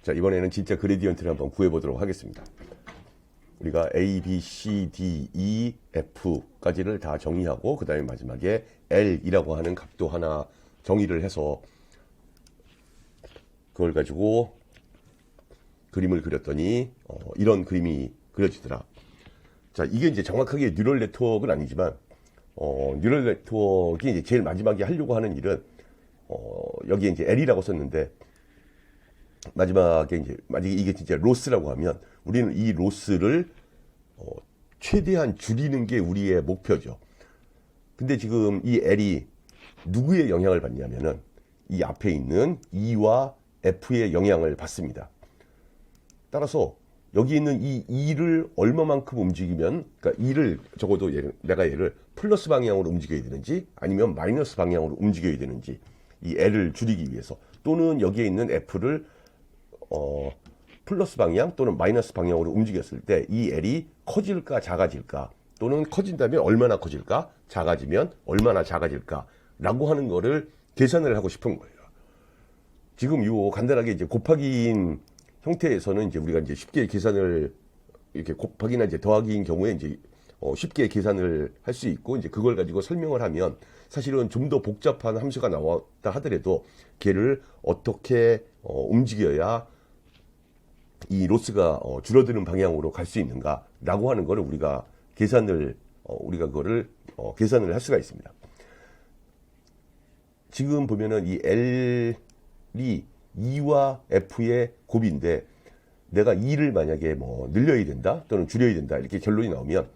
자, 이번에는 진짜 그레디언트를 한번 구해보도록 하겠습니다. 우리가 A, B, C, D, E, F까지를 다 정의하고 그 다음에 마지막에 L이라고 하는 값도 하나 정의를 해서 그걸 가지고 그림을 그렸더니 이런 그림이 그려지더라. 자, 이게 이제 정확하게 뉴럴 네트워크는 아니지만 뉴럴 네트워크가 이제 제일 마지막에 하려고 하는 일은 여기에 이제 L이라고 썼는데 마지막에 이게 진짜 로스라고 하면 우리는 이 로스를 최대한 줄이는 게 우리의 목표죠. 근데 지금 이 L이 누구의 영향을 받냐면은 이 앞에 있는 E와 F의 영향을 받습니다. 따라서 여기 있는 이 E를 얼마만큼 움직이면, 그러니까 E를 적어도 내가 얘를 플러스 방향으로 움직여야 되는지 아니면 마이너스 방향으로 움직여야 되는지 이 L을 줄이기 위해서, 또는 여기에 있는 F를 플러스 방향 또는 마이너스 방향으로 움직였을 때 이 L이 커질까 작아질까, 또는 커진다면 얼마나 커질까, 작아지면 얼마나 작아질까 라고 하는 거를 계산을 하고 싶은 거예요. 지금 요 간단하게 이제 곱하기인 형태에서는 이제 우리가 이제 쉽게 계산을, 이렇게 곱하기나 이제 더하기인 경우에 이제 쉽게 계산을 할 수 있고, 이제 그걸 가지고 설명을 하면 사실은 좀 더 복잡한 함수가 나왔다 하더라도 걔를 어떻게 움직여야 이 로스가 줄어드는 방향으로 갈 수 있는가라고 하는 거를 우리가 계산을 계산을 할 수가 있습니다. 지금 보면은 이 L이 E와 F의 곱인데 내가 E를 만약에 뭐 늘려야 된다 또는 줄여야 된다 이렇게 결론이 나오면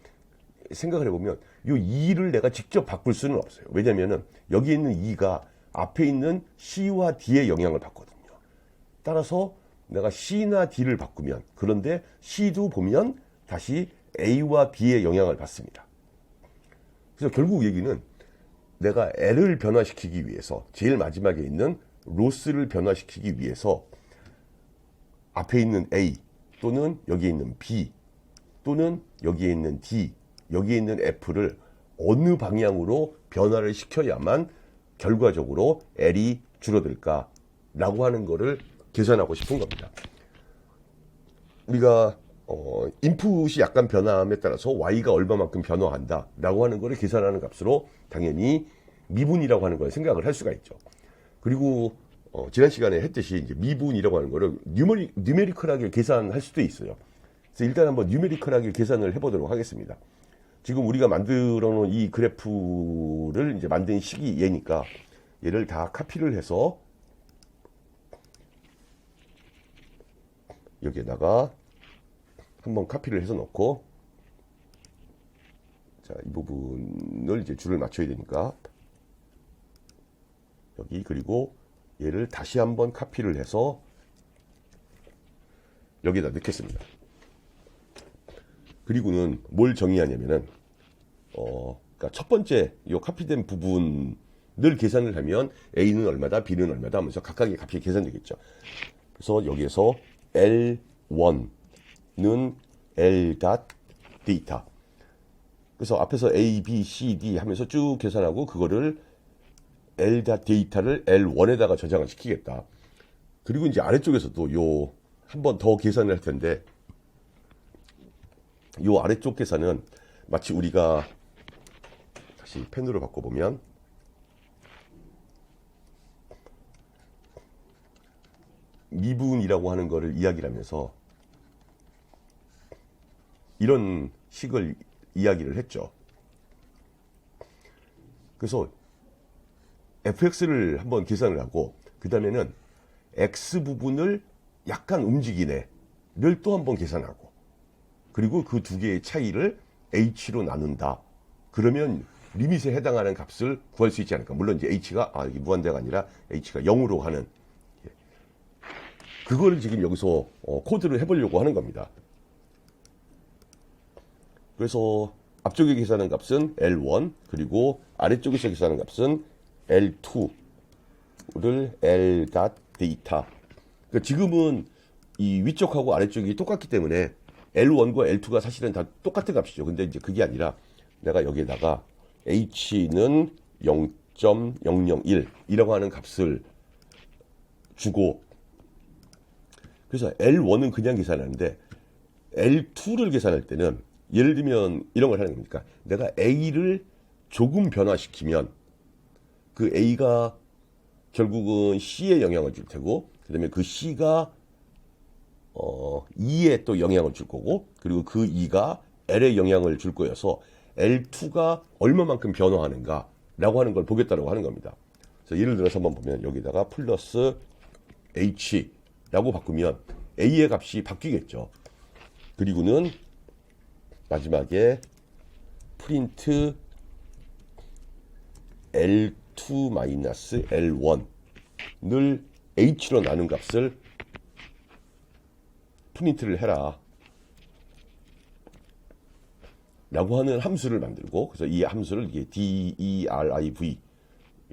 생각을 해보면 이 E를 내가 직접 바꿀 수는 없어요. 왜냐면은 여기 있는 E가 앞에 있는 C와 D의 영향을 받거든요. 따라서 내가 C나 D를 바꾸면, 그런데 C도 보면 다시 A와 B의 영향을 받습니다. 그래서 결국 얘기는 내가 L을 변화시키기 위해서, 제일 마지막에 있는 로스를 변화시키기 위해서 앞에 있는 A 또는 여기에 있는 B 또는 여기에 있는 D, 여기에 있는 F를 어느 방향으로 변화를 시켜야만 결과적으로 L이 줄어들까라고 하는 거를 계산하고 싶은 겁니다. 우리가 인풋이 약간 변화함에 따라서 Y가 얼마만큼 변화한다라고 하는 거를 계산하는 값으로 당연히 미분이라고 하는 걸 생각을 할 수가 있죠. 그리고 지난 시간에 했듯이 이제 미분이라고 하는 거를 뉴메리컬하게 계산할 수도 있어요. 그래서 일단 한번 뉴메리컬하게 계산을 해보도록 하겠습니다. 지금 우리가 만들어 놓은 이 그래프를 이제 만든 식이 얘니까 얘를 다 카피를 해서 여기에다가 한번 카피를 해서 넣고, 자, 이 부분을 이제 줄을 맞춰야 되니까 여기, 그리고 얘를 다시 한번 카피를 해서 여기다 넣겠습니다. 그리고는 뭘 정의하냐면은 그러니까 첫 번째 이 카피된 부분을 계산을 하면 A는 얼마다, B는 얼마다 하면서 각각의 값이 계산되겠죠. 그래서 여기에서 L1는 L 닷 데이터. 그래서 앞에서 A, B, C, D 하면서 쭉 계산하고 그거를 L 닷 데이터를 L1에다가 저장을 시키겠다. 그리고 이제 아래쪽에서도 요 한 번 더 계산을 할 텐데, 요 아래쪽 계산은 마치 우리가 다시 펜으로 바꿔보면 미분이라고 하는 거를 이야기를 하면서 이런 식을 이야기를 했죠. 그래서 fx를 한번 계산을 하고 그 다음에는 x 부분을 약간 움직이네를 또 한번 계산하고, 그리고 그 두 개의 차이를 h로 나눈다. 그러면 리밋에 해당하는 값을 구할 수 있지 않을까. 물론 이제 h가 이게 무한대가 아니라 h가 0으로 가는, 그거를 지금 여기서 코드를 해보려고 하는 겁니다. 그래서 앞쪽에 계산하는 값은 L1, 그리고 아래쪽에서 계산하는 값은 L2를 L 닷 데이터. 그러니까 지금은 이 위쪽하고 아래쪽이 똑같기 때문에 L1과 L2가 사실은 다 똑같은 값이죠. 근데 이제 그게 아니라 내가 여기에다가 H는 0.001이라고 하는 값을 주고, 그래서 L1은 그냥 계산하는데 L2를 계산할 때는 예를 들면 이런 걸 하는 겁니까? 내가 A를 조금 변화시키면 그 A가 결국은 C에 영향을 줄 테고, 그 다음에 그 C가 E에 또 영향을 줄 거고, 그리고 그 E가 L에 영향을 줄 거여서 L2가 얼마만큼 변화하는가 라고 하는 걸 보겠다라고 하는 겁니다. 그래서 예를 들어서 한번 보면 여기다가 플러스 H라고 바꾸면 A의 값이 바뀌겠죠. 그리고는 마지막에 프린트 L2 마이너스 L1을 H로 나눈 값을 프린트를 해라 라고 하는 함수를 만들고, 그래서 이 함수를 이게 deriv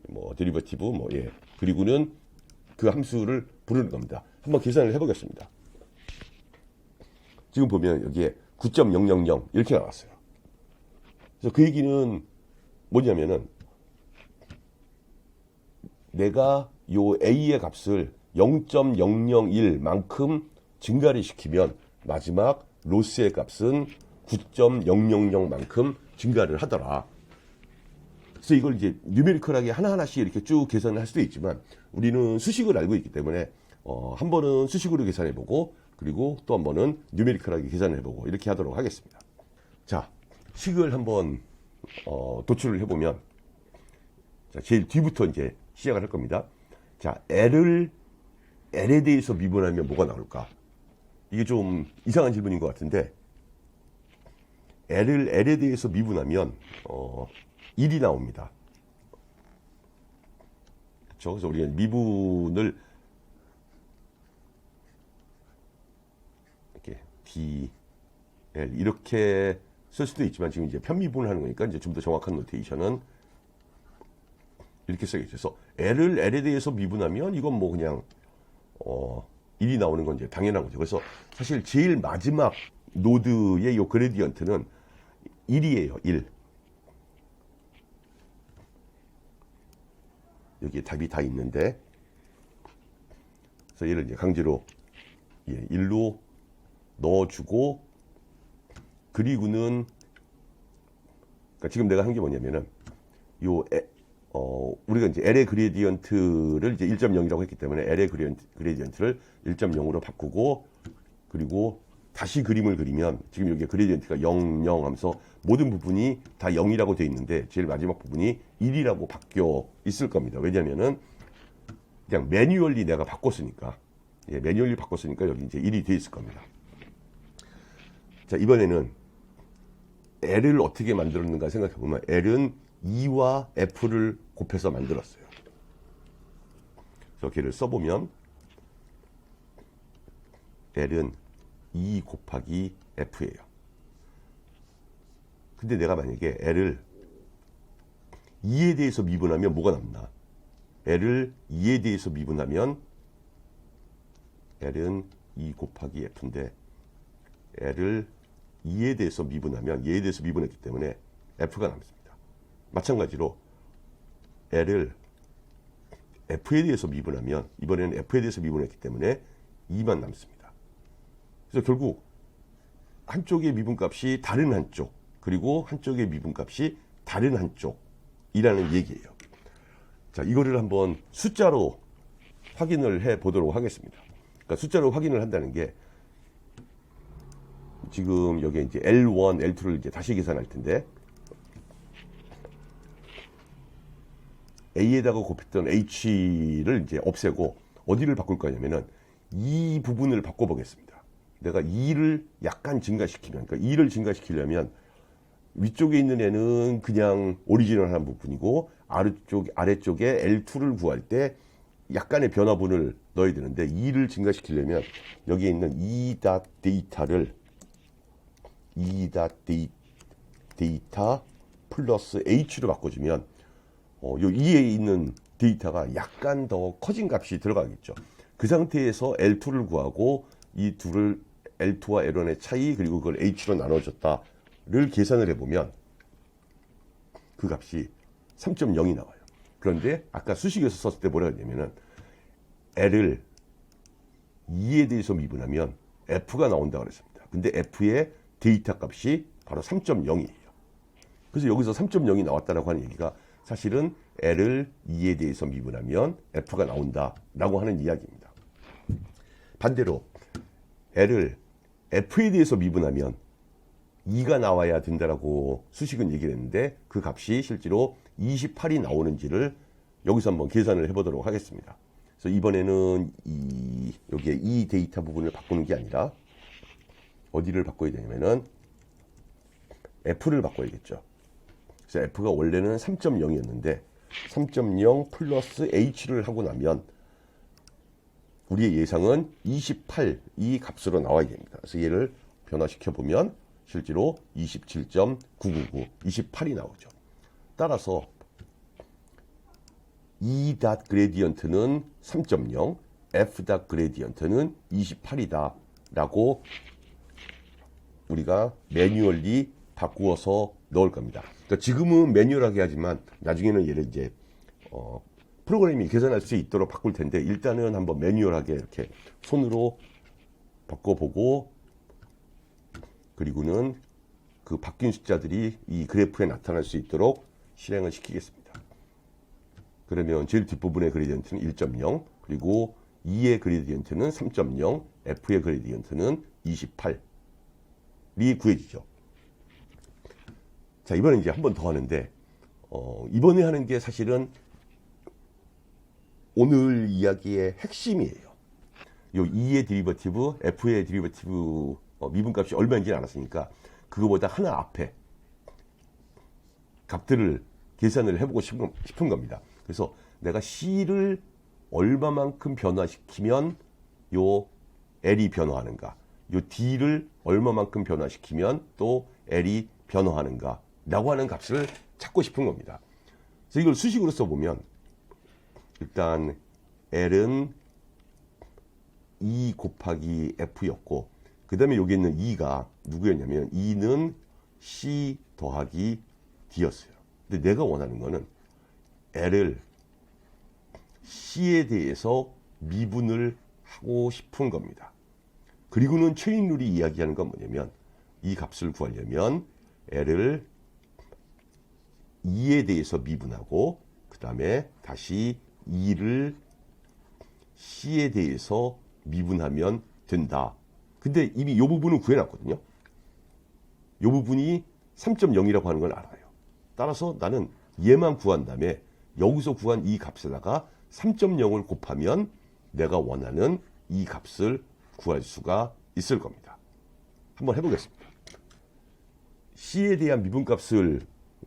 뭐 데리버티브 뭐 예, 그리고는 그 함수를 부르는 겁니다. 한번 계산을 해보겠습니다. 지금 보면 여기에 9.000 이렇게 나왔어요. 그래서 그 얘기는 뭐냐면은 내가 요 A의 값을 0.001만큼 증가를 시키면 마지막 로스의 값은 9.000만큼 증가를 하더라. 그래서 이걸 이제 뉴메리컬하게 하나하나씩 이렇게 쭉 계산을 할 수도 있지만 우리는 수식을 알고 있기 때문에 한 번은 수식으로 계산해보고, 그리고 또 한 번은 뉴메리컬하게 계산해보고 이렇게 하도록 하겠습니다. 자, 식을 한번 도출을 해보면, 자, 제일 뒤부터 이제 시작을 할 겁니다. 자, L에 대해서 미분하면 뭐가 나올까? 이게 좀 이상한 질문인 것 같은데, L에 대해서 미분하면 1이 나옵니다. 그렇죠? 그래서 우리가 미분을 이렇게 DL 이렇게 쓸 수도 있지만 지금 이제 편미분을 하는 거니까 이제 좀 더 정확한 노테이션은 이렇게 써야겠죠. 그래서 L에 대해서 미분하면 이건 뭐 그냥 1이 나오는 건 이제 당연한 거죠. 그래서 사실 제일 마지막 노드의 이 그레디언트는 1이에요. 1. 여기에 답이 다 있는데, 그래서 얘를 이제 강제로 1로 넣어주고, 그리고는 그러니까 지금 내가 한 게 뭐냐면은 우리가 이제 L의 그레디언트를 이제 1.0이라고 했기 때문에 L의 그레디언트를 1.0으로 바꾸고, 그리고 다시 그림을 그리면 지금 여기 그레디언트가 0, 0 하면서 모든 부분이 다 0이라고 되어 있는데 제일 마지막 부분이 1이라고 바뀌어 있을 겁니다. 왜냐면은 그냥 매뉴얼리 내가 바꿨으니까, 매뉴얼리 바꿨으니까 여기 이제 1이 되어 있을 겁니다. 자, 이번에는 L을 어떻게 만들었는가 생각해 보면 L은 E와 F를 곱해서 만들었어요. 그래서 걔를 써보면 L은 E 곱하기 F예요. 근데 내가 만약에 L을 2에 대해서 미분하면 뭐가 남나? L을 2에 대해서 미분하면 L은 E 곱하기 F인데 L을 2에 대해서 미분하면 얘에 대해서 미분했기 때문에 F가 남습니다. 마찬가지로 L을 F에 대해서 미분하면 이번에는 F에 대해서 미분했기 때문에 2만 남습니다. 그래서 결국 한쪽의 미분값이 다른 한쪽, 그리고 한쪽의 미분값이 다른 한쪽이라는 얘기예요. 자, 이거를 한번 숫자로 확인을 해 보도록 하겠습니다. 그러니까 숫자로 확인을 한다는 게 지금 여기 이제 L1, L2를 이제 다시 계산할 텐데 A에다가 곱했던 H를 이제 없애고 어디를 바꿀 거냐면은 이 부분을 바꿔보겠습니다. 내가 2를 약간 증가시키면, 그러니까 2를 증가시키려면 위쪽에 있는 애는 그냥 오리지널한 부분이고 아래쪽에 L2를 구할 때 약간의 변화분을 넣어야 되는데 2를 증가시키려면 여기에 있는 e.data를 e.data 플러스 h로 바꿔주면 요 2에 있는 데이터가 약간 더 커진 값이 들어가겠죠. 그 상태에서 L2를 구하고 이 둘을 L2와 L1의 차이, 그리고 그걸 h로 나눠줬다를 계산을 해보면 그 값이 3.0이 나와요. 그런데 아까 수식에서 썼을 때 뭐라 했냐면은 L을 2에 대해서 미분하면 F가 나온다고 그랬습니다. 근데 F의 데이터 값이 바로 3.0이에요. 그래서 여기서 3.0이 나왔다라고 하는 얘기가 사실은 L을 2에 대해서 미분하면 F가 나온다라고 하는 이야기입니다. 반대로 L을 F에 대해서 미분하면 2가 나와야 된다라고 수식은 얘기를 했는데 그 값이 실제로 28이 나오는지를 여기서 한번 계산을 해보도록 하겠습니다. 그래서 이번에는 여기에 이 데이터 부분을 바꾸는 게 아니라 어디를 바꿔야 되냐면은 F를 바꿔야겠죠. 그래서 F가 원래는 3.0이었는데 3.0 플러스 H를 하고 나면 우리의 예상은 28 이 값으로 나와야 됩니다. 그래서 얘를 변화시켜 보면 실제로 27.999, 28이 나오죠. 따라서 E 닷 그레디언트는 3.0, F 닷 그레디언트는 28이다 라고 우리가 매뉴얼리 바꾸어서 넣을 겁니다. 그러니까 지금은 매뉴얼하게 하지만 나중에는 얘를 이제 프로그램이 계산할 수 있도록 바꿀 텐데 일단은 한번 매뉴얼하게 이렇게 손으로 바꿔보고 그리고는 그 바뀐 숫자들이 이 그래프에 나타날 수 있도록 실행을 시키겠습니다. 그러면 제일 뒷부분의 그레디언트는 1.0 그리고 2의 그레디언트는 3.0 F의 그레디언트는 28이 구해지죠. 자, 이번에 이제 한 번 더 하는데 이번에 하는 게 사실은 오늘 이야기의 핵심이에요. 요 2의 데리버티브, F의 데리버티브 미분값이 얼마인지는 알았으니까 그거보다 하나 앞에 값들을 계산을 해보고 싶은 겁니다. 그래서 내가 C를 얼마만큼 변화시키면 요 L이 변화하는가, 요 D를 얼마만큼 변화시키면 또 L이 변화하는가 라고 하는 값을 찾고 싶은 겁니다. 그래서 이걸 수식으로 써보면 일단 L은 2 곱하기 F였고 그 다음에 여기 있는 2가 누구였냐면 2는 C 더하기 D였어요. 근데 내가 원하는 거는 L을 C에 대해서 미분을 하고 싶은 겁니다. 그리고는 체인룰이 이야기하는 건 뭐냐면 이 값을 구하려면 L을 2에 대해서 미분하고 그 다음에 다시 2를 C에 대해서 미분하면 된다. 근데 이미 이 부분은 구해놨거든요. 이 부분이 3.0이라고 하는 걸 알아요. 따라서 나는 얘만 구한 다음에 여기서 구한 이 값에다가 3.0을 곱하면 내가 원하는 이 값을 구할 수가 있을 겁니다. 한번 해보겠습니다. C에 대한 미분값을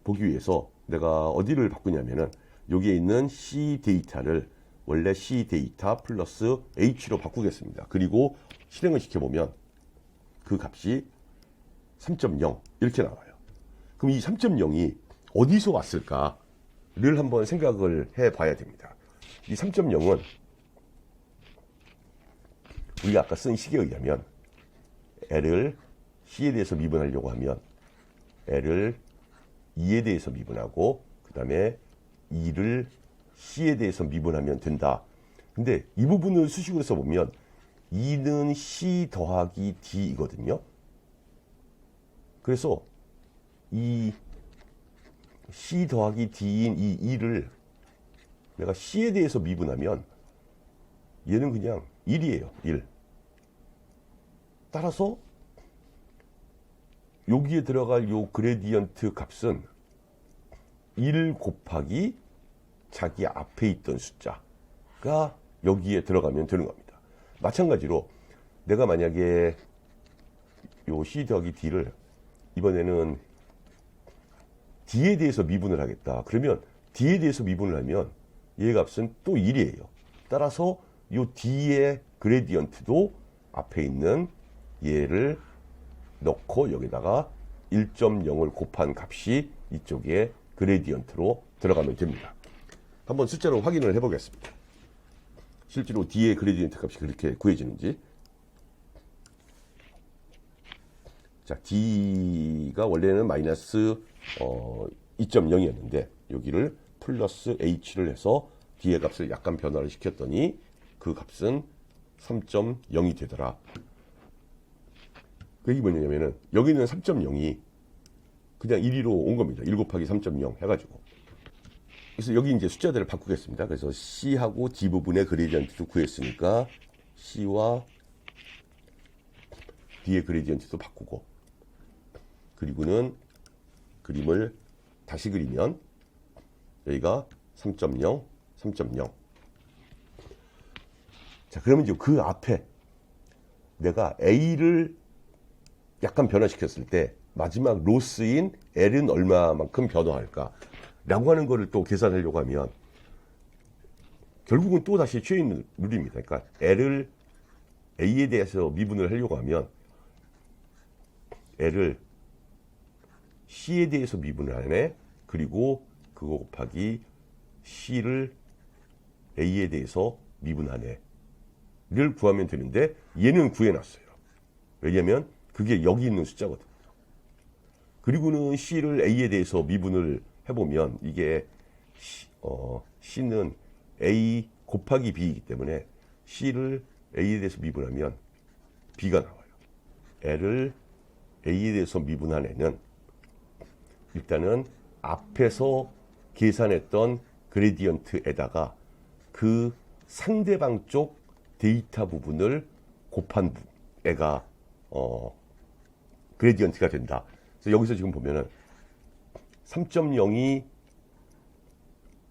보기 위해서 내가 어디를 바꾸냐면은 여기에 있는 C 데이터를 원래 C 데이터 플러스 H로 바꾸겠습니다. 그리고 실행을 시켜보면 그 값이 3.0 이렇게 나와요. 그럼 이 3.0이 어디서 왔을까를 한번 생각을 해봐야 됩니다. 이 3.0은 우리가 아까 쓴 식에 의하면 L을 C에 대해서 미분하려고 하면 L을 2에 대해서 미분하고 그 다음에 2를 C에 대해서 미분하면 된다. 근데 이 부분을 수식으로 써보면 2는 C 더하기 D이거든요. 그래서 이 C 더하기 D인 이 2를 내가 C에 대해서 미분하면 얘는 그냥 1이에요. 1. 따라서 여기에 들어갈 요 그레디언트 값은 1 곱하기 자기 앞에 있던 숫자가 여기에 들어가면 되는 겁니다. 마찬가지로 내가 만약에 요 C 더하기 D를 이번에는 D에 대해서 미분을 하겠다. 그러면 D에 대해서 미분을 하면 얘 값은 또 1이에요. 따라서 요 D의 그레디언트도 앞에 있는 얘를 넣고 여기다가 1.0을 곱한 값이 이쪽에 그레디언트로 들어가면 됩니다. 한번 숫자로 확인을 해보겠습니다. 실제로 D의 그레디언트 값이 그렇게 구해지는지. 자, D가 원래는 마이너스 2.0이었는데 여기를 플러스 H를 해서 D의 값을 약간 변화를 시켰더니 그 값은 3.0이 되더라. 그 얘기 뭐냐면은 여기 있는 3.0이 그냥 1위로 온 겁니다. 1 곱하기 3.0 해가지고. 그래서 여기 이제 숫자들을 바꾸겠습니다. 그래서 C하고 D 부분의 그레디언트도 구했으니까 C와 D의 그레디언트도 바꾸고, 그리고는 그림을 다시 그리면 여기가 3.0, 3.0. 자, 그러면 이제 그 앞에 내가 A를 약간 변화시켰을 때 마지막 로스인 L은 얼마만큼 변화할까? 라고 하는 거를 또 계산하려고 하면 결국은 또 다시 체인 룰입니다. 그러니까 L을 A에 대해서 미분을 하려고 하면 L을 C에 대해서 미분을 하네. 그리고 그거 곱하기 C를 A에 대해서 미분하네. 를 구하면 되는데 얘는 구해놨어요. 왜냐면 그게 여기 있는 숫자거든요. 그리고는 C를 A에 대해서 미분을 해보면 이게 C는 A 곱하기 B이기 때문에 C를 A에 대해서 미분하면 B가 나와요. L을 A에 대해서 미분한 애는 일단은 앞에서 계산했던 그레디언트에다가 그 상대방 쪽 데이터 부분을 곱한 애가 그레디언트가 된다. 그래서 여기서 지금 보면은 3.0이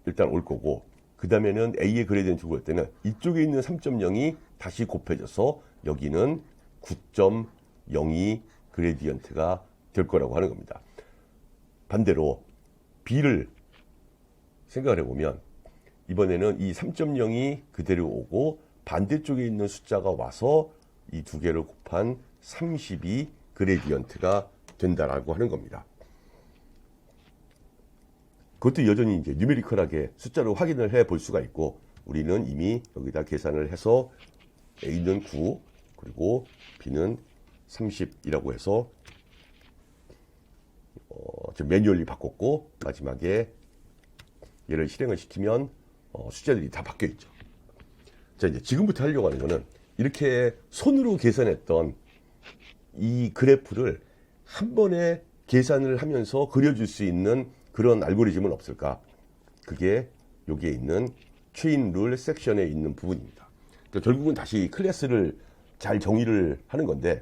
일단 올 거고, 그 다음에는 A의 그레디언트 구할 때는 이쪽에 있는 3.0이 다시 곱해져서 여기는 9.02 그레디언트가 될 거라고 하는 겁니다. 반대로 B를 생각을 해보면 이번에는 이 3.0이 그대로 오고 반대쪽에 있는 숫자가 와서 이 두 개를 곱한 30이 그레디언트가 된다라고 하는 겁니다. 그것도 여전히 이제 뉴메리컬하게 숫자로 확인을 해 볼 수가 있고, 우리는 이미 여기다 계산을 해서 A는 9, 그리고 B는 30이라고 해서 매뉴얼리 바꿨고, 마지막에 얘를 실행을 시키면 숫자들이 다 바뀌어 있죠. 자, 이제 지금부터 하려고 하는 거는 이렇게 손으로 계산했던 이 그래프를 한 번에 계산을 하면서 그려줄 수 있는 그런 알고리즘은 없을까? 그게 여기에 있는 체인 룰 섹션에 있는 부분입니다. 그러니까 결국은 다시 클래스를 잘 정의를 하는 건데,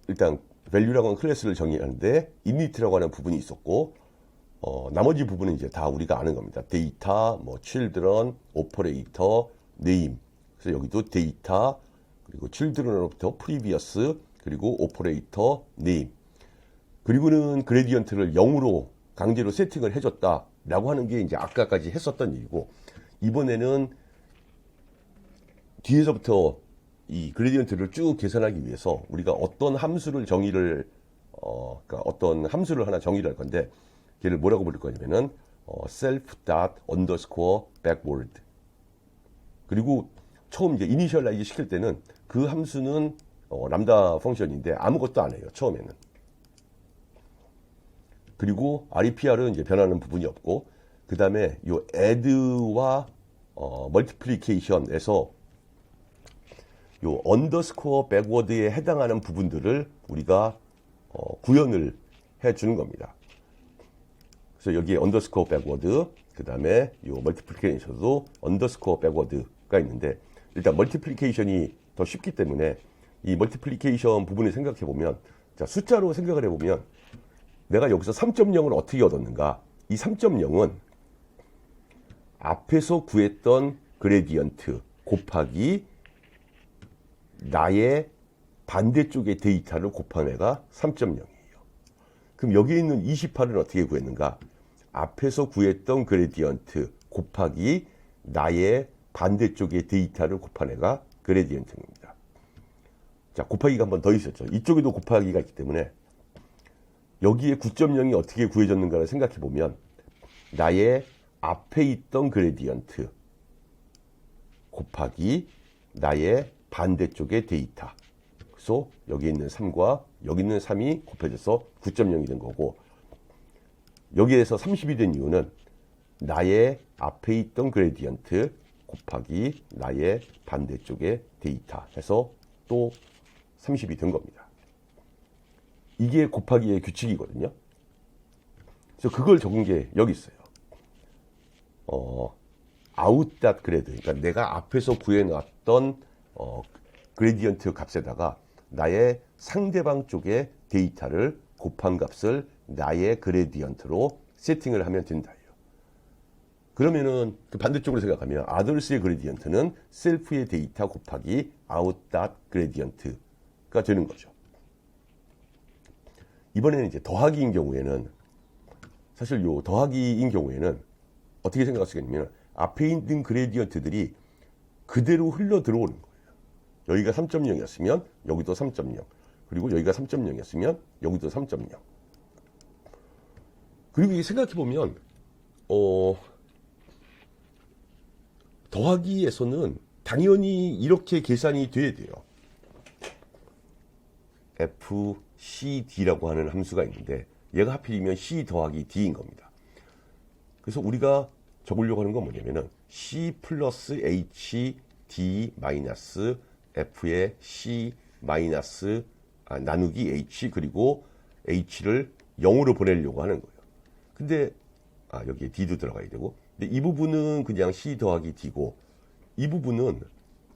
일단 value라고 하는 클래스를 정의하는데 init라고 하는 부분이 있었고, 나머지 부분은 이제 다 우리가 아는 겁니다. 데이터, 뭐 children, operator, name. 그래서 여기도 데이터, 그리고 children으로부터 previous, 그리고 operator, name. 그리고는 그레디언트를 0으로 강제로 세팅을 해줬다라고 하는 게 이제 아까까지 했었던 일이고, 이번에는 뒤에서부터 이 그레디언트를 쭉 계산하기 위해서 우리가 어떤 함수를 정의를 그러니까 어떤 함수를 하나 정의를 할 건데, 걔를 뭐라고 부를 거냐면은 self._backward. 그리고 처음 이제 이니셜라이즈 시킬 때는 그 함수는 람다 펑션인데 아무것도 안 해요, 처음에는. 그리고 REPR은 이제 변하는 부분이 없고, 그 다음에 요 add와 multiplication에서 요 underscore backward에 해당하는 부분들을 우리가 구현을 해 주는 겁니다. 그래서 여기에 underscore backward, 그 다음에 요 multiplication도 underscore backward가 있는데, 일단 multiplication이 더 쉽기 때문에 이 multiplication 부분을 생각해 보면, 자, 숫자로 생각을 해 보면 내가 여기서 3.0을 어떻게 얻었는가? 이 3.0은 앞에서 구했던 그레디언트 곱하기 나의 반대쪽의 데이터를 곱한 애가 3.0이에요. 그럼 여기에 있는 28은 어떻게 구했는가? 앞에서 구했던 그레디언트 곱하기 나의 반대쪽의 데이터를 곱한 애가 그레디언트입니다. 자, 곱하기가 한 번 더 있었죠. 이쪽에도 곱하기가 있기 때문에 여기에 9.0이 어떻게 구해졌는가를 생각해 보면, 나의 앞에 있던 그레디언트 곱하기 나의 반대쪽의 데이터. 그래서 여기 있는 3과 여기 있는 3이 곱해져서 9.0이 된 거고, 여기에서 30이 된 이유는 나의 앞에 있던 그레디언트 곱하기 나의 반대쪽의 데이터 해서 또 30이 된 겁니다. 이게 곱하기의 규칙이거든요. 그래서 그걸 적은 게 여기 있어요. out.grad, 그러니까 내가 앞에서 구해놨던 그레디언트 값에다가 나의 상대방 쪽의 데이터를 곱한 값을 나의 그레디언트로 세팅을 하면 된다. 그러면은 그 반대쪽으로 생각하면 others의 그레디언트는 셀프의 데이터 곱하기 out.gradient가 되는 거죠. 이번에는 이제 더하기인 경우에는 사실 요 더하기인 경우에는 어떻게 생각할 수가 있냐면 앞에 있는 그레디언트들이 그대로 흘러 들어오는 거예요. 여기가 3.0이었으면 여기도 3.0, 그리고 여기가 3.0이었으면 여기도 3.0. 그리고 이게 생각해 보면 더하기에서는 당연히 이렇게 계산이 돼야 돼요. fcd라고 하는 함수가 있는데 얘가 하필이면 c 더하기 d인 겁니다. 그래서 우리가 적으려고 하는 건 뭐냐면은 c 플러스 h d 마이너스 f의 c 마이너스 나누기 h, 그리고 h를 0으로 보내려고 하는 거예요. 근데 여기에 d도 들어가야 되고, 근데 이 부분은 그냥 c 더하기 d고, 이 부분은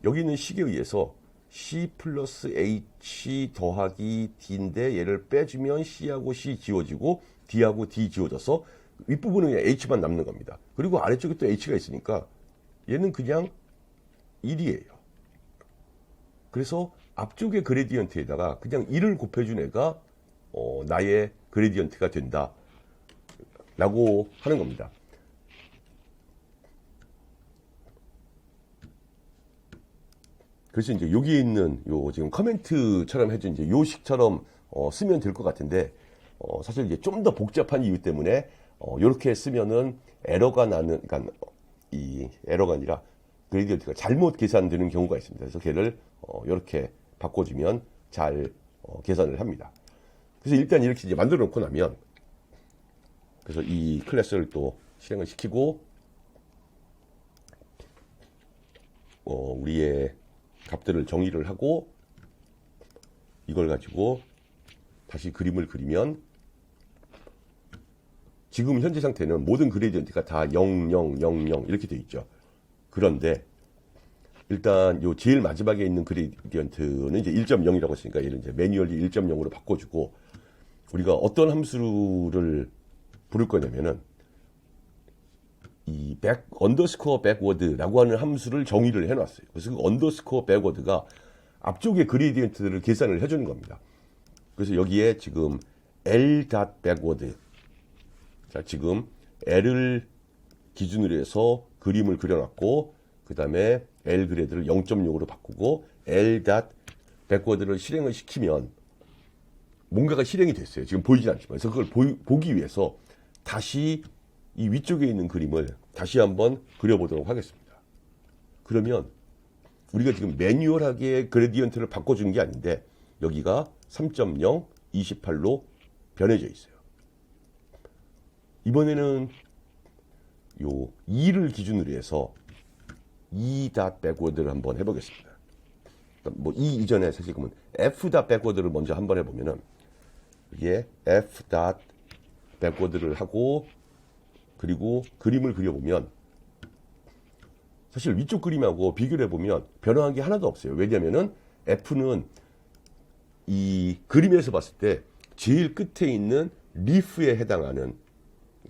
여기 있는 식에 의해서 c 플러스 h 더하기 d인데 얘를 빼주면 c하고 c 지워지고 d하고 d 지워져서 윗부분은 그냥 h만 남는 겁니다. 그리고 아래쪽에 또 h가 있으니까 얘는 그냥 1이에요. 그래서 앞쪽의 그레디언트에다가 그냥 1을 곱해준 애가 나의 그레디언트가 된다 라고 하는 겁니다. 그래서 이제 여기에 있는 요 지금 커멘트처럼 해준 이제 요 식처럼 쓰면 될 것 같은데, 사실 이제 좀 더 복잡한 이유 때문에 요렇게 쓰면은 에러가 나는, 그러니까 이 에러가 아니라 그레디언트가 잘못 계산되는 경우가 있습니다. 그래서 걔를 요렇게 바꿔주면 잘 계산을 합니다. 그래서 일단 이렇게 이제 만들어 놓고 나면, 그래서 이 클래스를 또 실행을 시키고 우리의 값들을 정의를 하고 이걸 가지고 다시 그림을 그리면 지금 현재 상태는 모든 그레디언트가 다 0, 0, 0, 0 이렇게 되어 있죠. 그런데 일단 요 제일 마지막에 있는 그레디언트는 이제 1.0이라고 했으니까 얘를 이제 매뉴얼리 1.0으로 바꿔주고, 우리가 어떤 함수를 부를 거냐면은 이 언더스코어 백워드라고 하는 함수를 정의를 해놨어요. 그래서 그 언더스코어 백워드가 앞쪽의 그레디언트들을 계산을 해주는 겁니다. 그래서 여기에 지금 l.backward, 자 지금 l을 기준으로 해서 그림을 그려놨고, 그 다음에 l 그레드를 0.0으로 바꾸고 l.backward를 실행을 시키면 뭔가가 실행이 됐어요. 지금 보이진 않지만. 그래서 그걸 보기 위해서 다시 이 위쪽에 있는 그림을 다시 한번 그려보도록 하겠습니다. 그러면 우리가 지금 매뉴얼하게 그레디언트를 바꿔주는 게 아닌데 여기가 3.0, 28로 변해져 있어요. 이번에는 요 2를 기준으로 해서 e.backward를 한번 해보겠습니다. 뭐 이 이전에 사실 그러면 f.backward를 먼저 한번 해보면은 이게 f.backward를 하고, 그리고 그림을 그려보면 사실 위쪽 그림하고 비교를 해보면 변화한 게 하나도 없어요. 왜냐면은 f는 이 그림에서 봤을 때 제일 끝에 있는 리프에 해당하는,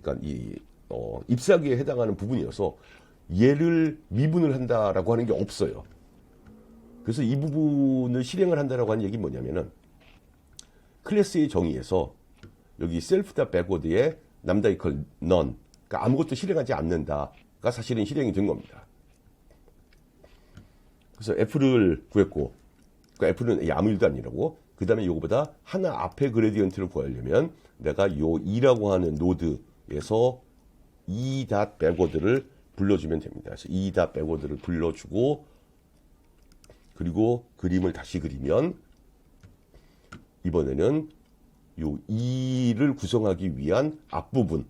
그러니까 이 잎사귀에 해당하는 부분이어서 얘를 미분을 한다라고 하는 게 없어요. 그래서 이 부분을 실행을 한다라고 하는 얘기는 뭐냐면은 클래스의 정의에서 여기 self.backward에 남다 이퀄 none, 그러니까 아무것도 실행하지 않는다가 사실은 실행이 된 겁니다. 그래서 f를 구했고, 그러니까 f는 아무 일도 아니라고, 그 다음에 이거보다 하나 앞에 그레디언트를 구하려면 내가 요 2라고 하는 노드에서 e.backward를 불러주면 됩니다. 그래서 e.backward를 불러주고, 그리고 그림을 다시 그리면 이번에는 요 2를 구성하기 위한 앞부분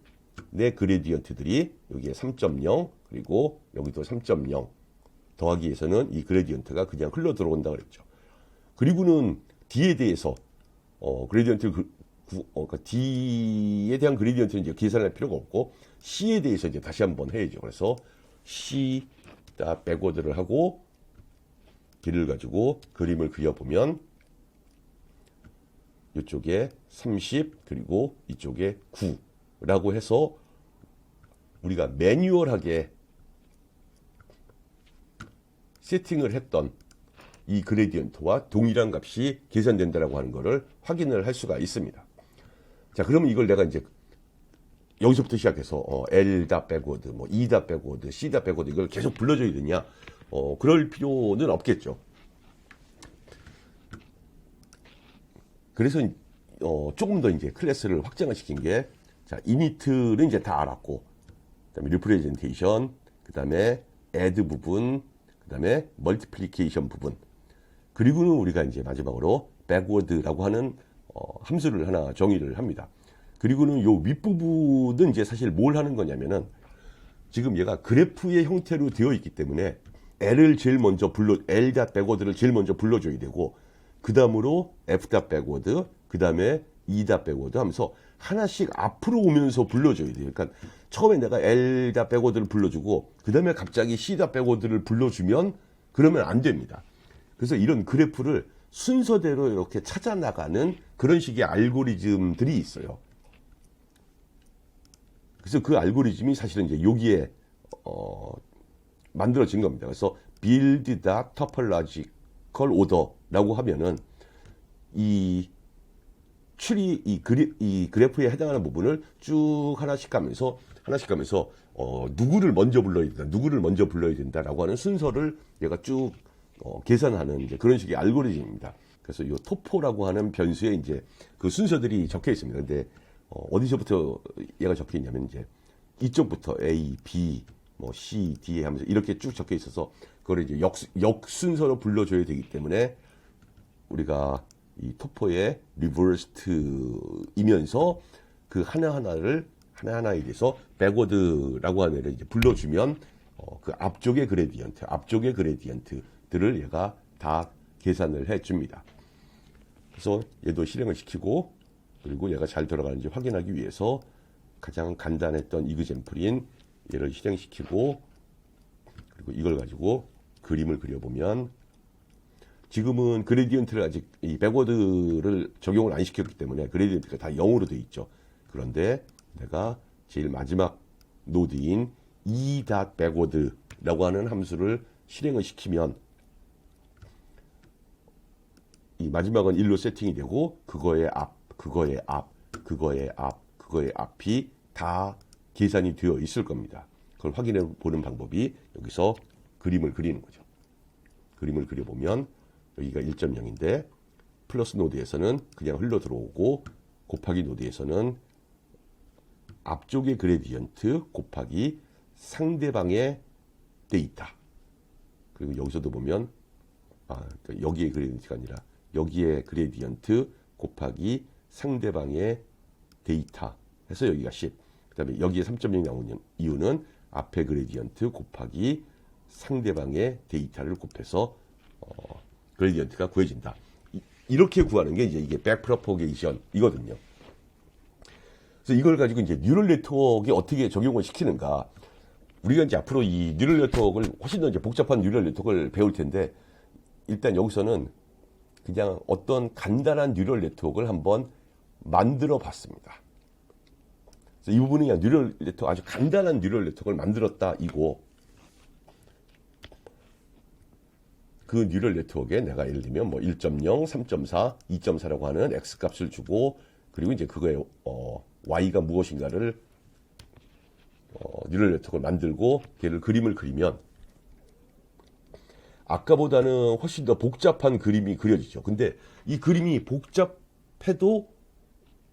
내 그레디언트들이 여기에 3.0, 그리고 여기도 3.0 더하기에서는 이 그레디언트가 그냥 흘러 들어온다 그랬죠. 그리고는 D에 대해서 그레디언트 그러니까 D에 대한 그레디언트는 이제 계산할 필요가 없고 C에 대해서 이제 다시 한번 해야죠. 그래서 C 백워드를 하고 D를 가지고 그림을 그려보면 이쪽에 30 그리고 이쪽에 9라고 해서 우리가 매뉴얼하게 세팅을 했던 이 그레디언트와 동일한 값이 계산된다라고 하는 것을 확인을 할 수가 있습니다. 자, 그러면 이걸 내가 이제 여기서부터 시작해서 L 백워드, 뭐 E 백워드, C 백워드 이걸 계속 불러줘야 되냐? 그럴 필요는 없겠죠. 그래서 조금 더 이제 클래스를 확장을 시킨 게, 자, 이니트는 이제 다 알았고, 그다음에 리프레젠테이션, 그다음에 애드 부분, 그다음에 멀티플리케이션 부분. 그리고는 우리가 이제 마지막으로 백워드라고 하는 함수를 하나 정의를 합니다. 그리고는 요 윗부분은 이제 사실 뭘 하는 거냐면은 지금 얘가 그래프의 형태로 되어 있기 때문에 L 백워드를 제일 먼저 불러줘야 되고, 그 다음으로 F 백워드, 그 다음에 E 백워드 하면서 하나씩 앞으로 오면서 불러줘야 돼요. 그러니까 처음에 내가 L 백워드를 불러주고 그 다음에 갑자기 C 백워드를 불러주면 그러면 안 됩니다. 그래서 이런 그래프를 순서대로 이렇게 찾아 나가는 그런 식의 알고리즘들이 있어요. 그래서 그 알고리즘이 사실은 이제 여기에 만들어진 겁니다. 그래서 build the topological order라고 하면은 이 그래프에 해당하는 부분을 쭉 하나씩 가면서 누구를 먼저 불러야 된다라고 하는 순서를 얘가 쭉 계산하는 이제 그런 식의 알고리즘입니다. 그래서 이 토포라고 하는 변수에 이제 그 순서들이 적혀 있습니다. 근데 어디서부터 얘가 적혀 있냐면 이제 이쪽부터 A, B, 뭐 C, D 하면서 이렇게 쭉 적혀 있어서 그걸 이제 역순서로 불러줘야 되기 때문에 우리가 이 토포의 리버스트이면서 그 하나하나에 대해서 백워드라고 하는 애를 이제 불러주면 그 앞쪽의 그레디언트들을 얘가 다 계산을 해줍니다. 그래서 얘도 실행을 시키고, 그리고 얘가 잘 돌아가는지 확인하기 위해서 가장 간단했던 이그젠플인 얘를 실행시키고, 그리고 이걸 가지고 그림을 그려보면 지금은 그레디언트를 아직 이 백워드를 적용을 안 시켰기 때문에 그레디언트가 다 0으로 되어 있죠. 그런데 내가 제일 마지막 노드인 E 백워드라고 하는 함수를 실행을 시키면 이 마지막은 1로 세팅이 되고 그거의 앞이 다 계산이 되어 있을 겁니다. 그걸 확인해 보는 방법이 여기서 그림을 그리는 거죠. 그림을 그려보면 여기가 1.0인데 플러스 노드에서는 그냥 흘러 들어오고 곱하기 노드에서는 앞쪽의 그레디언트 곱하기 상대방의 데이터. 그리고 여기서도 보면 그러니까 여기에 그레디언트가 아니라 여기에 그레디언트 곱하기 상대방의 데이터 해서 여기가 10. 그 다음에 여기에 3.0이 나오는 이유는 앞에 그레디언트 곱하기 상대방의 데이터를 곱해서 그레디언트가 구해진다. 이렇게 구하는 게 이제 이게 백프로포게이션이거든요. 그래서 이걸 가지고 이제 뉴럴 네트워크에 어떻게 적용을 시키는가. 우리가 이제 앞으로 이 뉴럴 네트워크를 훨씬 더 이제 복잡한 뉴럴 네트워크를 배울 텐데, 일단 여기서는 그냥 어떤 간단한 뉴럴 네트워크를 한번 만들어 봤습니다. 그래서 이 부분이 그냥 뉴럴 네트워크, 아주 간단한 뉴럴 네트워크를 만들었다 이고, 그 뉴럴 네트워크에 내가 예를 들면 뭐 1.0, 3.4, 2.4라고 하는 X 값을 주고, 그리고 이제 그거에 Y가 무엇인가를 뉴럴 네트워크를 만들고 걔를 그림을 그리면 아까보다는 훨씬 더 복잡한 그림이 그려지죠. 근데 이 그림이 복잡해도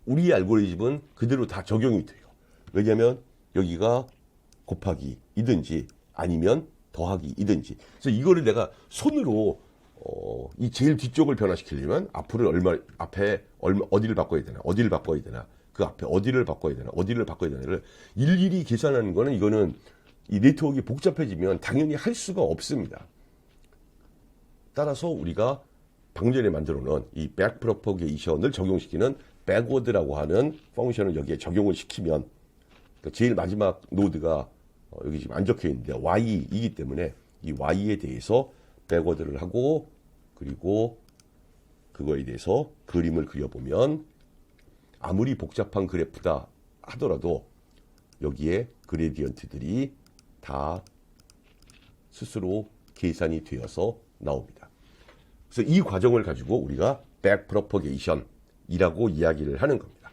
우리의 알고리즘은 그대로 다 적용이 돼요. 왜냐하면 여기가 곱하기이든지 아니면 더하기이든지. 그래서 이거를 내가 손으로 이 제일 뒤쪽을 변화시키려면 어디를 바꿔야 되나, 그 앞에 어디를 바꿔야 되나를 일일이 계산하는 거는, 이거는 이 네트워크가 복잡해지면 당연히 할 수가 없습니다. 따라서 우리가 방금 전에 만들어 놓은 이 back propagation을 적용시키는 backward라고 하는 펑션을 여기에 적용을 시키면 그러니까 제일 마지막 노드가 여기 지금 안 적혀 있는데 y이기 때문에 이 y에 대해서 backward를 하고 그리고 그거에 대해서 그림을 그려보면 아무리 복잡한 그래프다 하더라도 여기에 그레디언트들이 다 스스로 계산이 되어서 나옵니다. 그래서 이 과정을 가지고 우리가 back propagation이라고 이야기를 하는 겁니다.